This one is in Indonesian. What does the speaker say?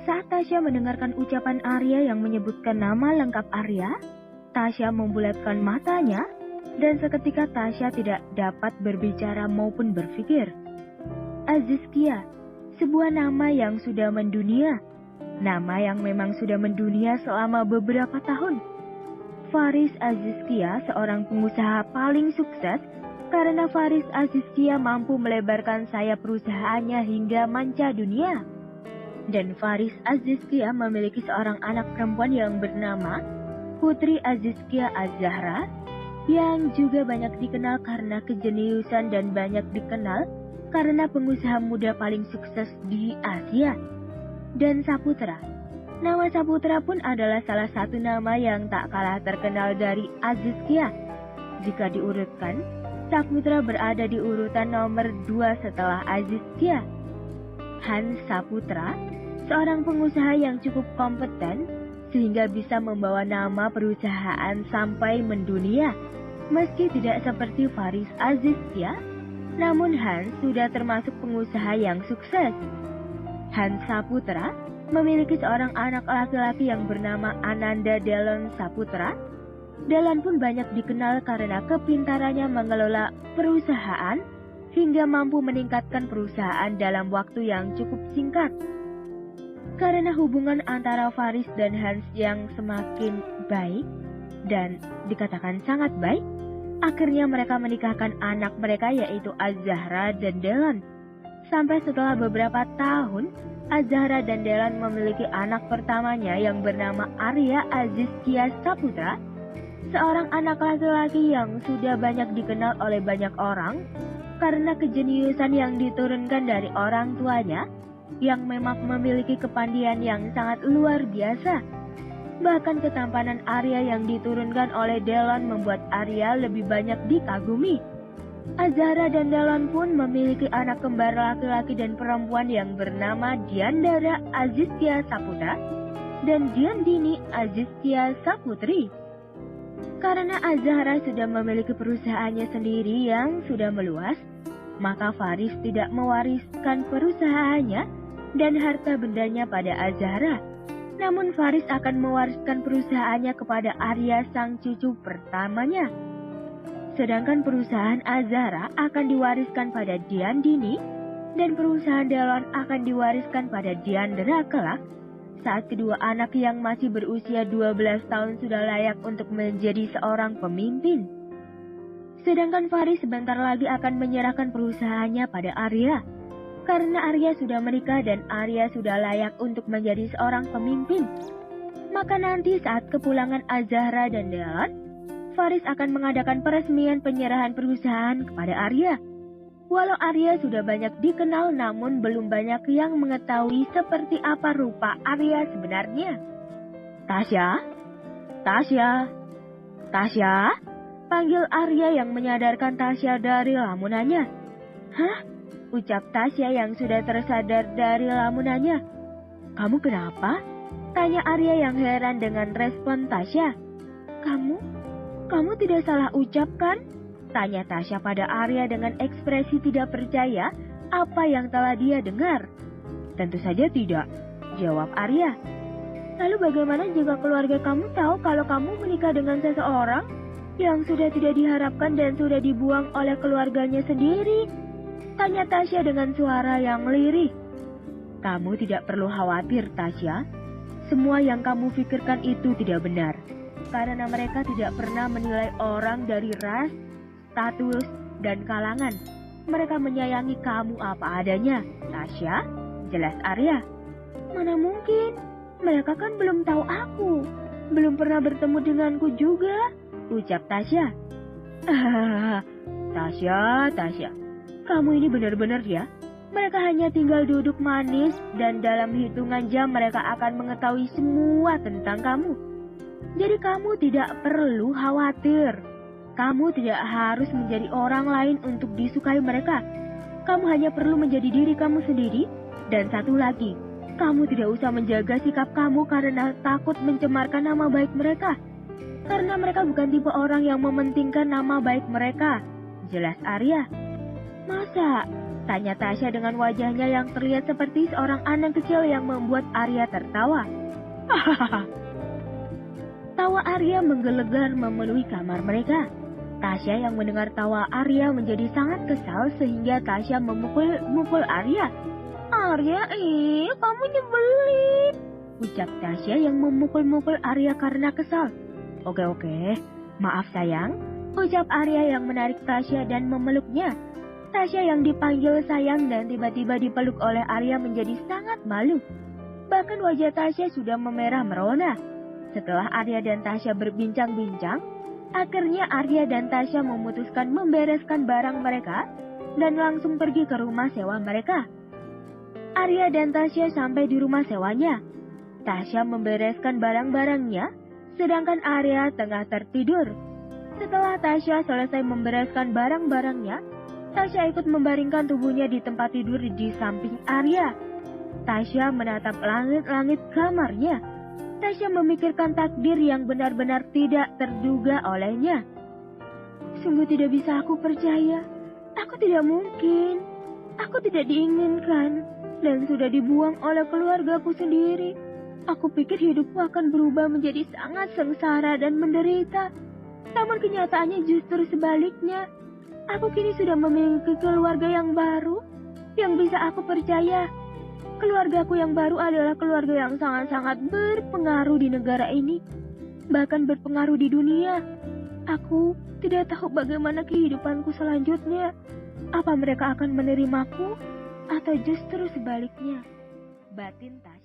Saat Tasya mendengarkan ucapan Arya yang menyebutkan nama lengkap Arya, Tasya membulatkan matanya dan seketika Tasya tidak dapat berbicara maupun berpikir. Azizkia, sebuah nama yang sudah mendunia. Nama yang memang sudah mendunia selama beberapa tahun. Faris Azizkia seorang pengusaha paling sukses karena Faris Azizkia mampu melebarkan sayap perusahaannya hingga manca dunia. Dan Faris Azizkia memiliki seorang anak perempuan yang bernama Putri Azizkia Az-Zahra yang juga banyak dikenal karena kejeniusan dan banyak dikenal karena pengusaha muda paling sukses di Asia. Dan Saputra. Nama Saputra pun adalah salah satu nama yang tak kalah terkenal dari Azizkia. Jika diurutkan, Saputra berada di urutan nomor 2 setelah Azizkia. Hans Saputra, seorang pengusaha yang cukup kompeten sehingga bisa membawa nama perusahaan sampai mendunia. Meski tidak seperti Faris Azizkia, namun Hans sudah termasuk pengusaha yang sukses. Hans Saputra memiliki seorang anak laki-laki yang bernama Ananda Delon Saputra. Delon pun banyak dikenal karena kepintarannya mengelola perusahaan hingga mampu meningkatkan perusahaan dalam waktu yang cukup singkat. Karena hubungan antara Faris dan Hans yang semakin baik dan dikatakan sangat baik, akhirnya mereka menikahkan anak mereka yaitu Az-Zahra dan Delon. Sampai setelah beberapa tahun, Az-Zahra dan Delon memiliki anak pertamanya yang bernama Arya Azizkia Saputra, seorang anak laki-laki yang sudah banyak dikenal oleh banyak orang karena kejeniusan yang diturunkan dari orang tuanya yang memang memiliki kepandaian yang sangat luar biasa. Bahkan ketampanan Arya yang diturunkan oleh Delon membuat Arya lebih banyak dikagumi. Az-Zahra dan Delon pun memiliki anak kembar laki-laki dan perempuan yang bernama Diandara Azizkia Saputra dan Diandini Azizkia Saputri. Karena Az-Zahra sudah memiliki perusahaannya sendiri yang sudah meluas, maka Faris tidak mewariskan perusahaannya dan harta bendanya pada Az-Zahra. Namun Faris akan mewariskan perusahaannya kepada Arya sang cucu pertamanya. Sedangkan perusahaan Az-Zahra akan diwariskan pada Diandini dan perusahaan Delon akan diwariskan pada Diandra kelak saat kedua anak yang masih berusia 12 tahun sudah layak untuk menjadi seorang pemimpin. Sedangkan Faris sebentar lagi akan menyerahkan perusahaannya pada Arya. Karena Arya sudah menikah dan Arya sudah layak untuk menjadi seorang pemimpin. Maka nanti saat kepulangan Az-Zahra dan Delon, Faris akan mengadakan peresmian penyerahan perusahaan kepada Arya. Walau Arya sudah banyak dikenal namun belum banyak yang mengetahui seperti apa rupa Arya sebenarnya. Tasya? Tasya? Tasya? Panggil Arya yang menyadarkan Tasya dari lamunannya. Hah? Ucap Tasya yang sudah tersadar dari lamunannya. Kamu kenapa? Tanya Arya yang heran dengan respon Tasya. Kamu tidak salah ucap kan? Tanya Tasya pada Arya dengan ekspresi tidak percaya apa yang telah dia dengar. Tentu saja tidak, jawab Arya. Lalu bagaimana jika keluarga kamu tahu kalau kamu menikah dengan seseorang yang sudah tidak diharapkan dan sudah dibuang oleh keluarganya sendiri? Tanya Tasya dengan suara yang lirih. Kamu tidak perlu khawatir, Tasya. Semua yang kamu pikirkan itu tidak benar. Karena mereka tidak pernah menilai orang dari ras, status, dan kalangan. Mereka menyayangi kamu apa adanya, Tasya. Jelas Arya. Mana mungkin? Mereka kan belum tahu aku. Belum pernah bertemu denganku juga, ucap Tasya. Tasya. Kamu ini benar-benar ya. Mereka hanya tinggal duduk manis dan dalam hitungan jam mereka akan mengetahui semua tentang kamu. Jadi kamu tidak perlu khawatir. Kamu tidak harus menjadi orang lain untuk disukai mereka. Kamu hanya perlu menjadi diri kamu sendiri. Dan satu lagi, kamu tidak usah menjaga sikap kamu karena takut mencemarkan nama baik mereka. Karena mereka bukan tipe orang yang mementingkan nama baik mereka. Jelas Arya. Masa? Tanya Tasya dengan wajahnya yang terlihat seperti seorang anak kecil yang membuat Arya tertawa. Hahaha. Tawa Arya menggelegar memenuhi kamar mereka. Tasya yang mendengar tawa Arya menjadi sangat kesal sehingga Tasya memukul Arya. Arya, kamu nyebelin, ucap Tasya yang memukul-mukul Arya karena kesal. Oke, maaf sayang, ucap Arya yang menarik Tasya dan memeluknya. Tasya yang dipanggil sayang dan tiba-tiba dipeluk oleh Arya menjadi sangat malu. Bahkan wajah Tasya sudah memerah merona. Setelah Arya dan Tasya berbincang-bincang, akhirnya Arya dan Tasya memutuskan membereskan barang mereka dan langsung pergi ke rumah sewa mereka. Arya dan Tasya sampai di rumah sewanya. Tasya membereskan barang-barangnya, sedangkan Arya tengah tertidur. Setelah Tasya selesai membereskan barang-barangnya, Tasya ikut membaringkan tubuhnya di tempat tidur di samping Arya. Tasya menatap langit-langit kamarnya. Tasya memikirkan takdir yang benar-benar tidak terduga olehnya. Sungguh tidak bisa aku percaya. Aku tidak mungkin. Aku tidak diinginkan dan sudah dibuang oleh keluargaku sendiri. Aku pikir hidupku akan berubah menjadi sangat sengsara dan menderita. Namun kenyataannya justru sebaliknya. Aku kini sudah memiliki keluarga yang baru, yang bisa aku percaya. Keluargaku yang baru adalah keluarga yang sangat-sangat berpengaruh di negara ini, bahkan berpengaruh di dunia. Aku tidak tahu bagaimana kehidupanku selanjutnya. Apa mereka akan menerimaku, atau justru sebaliknya? Batin Tasya.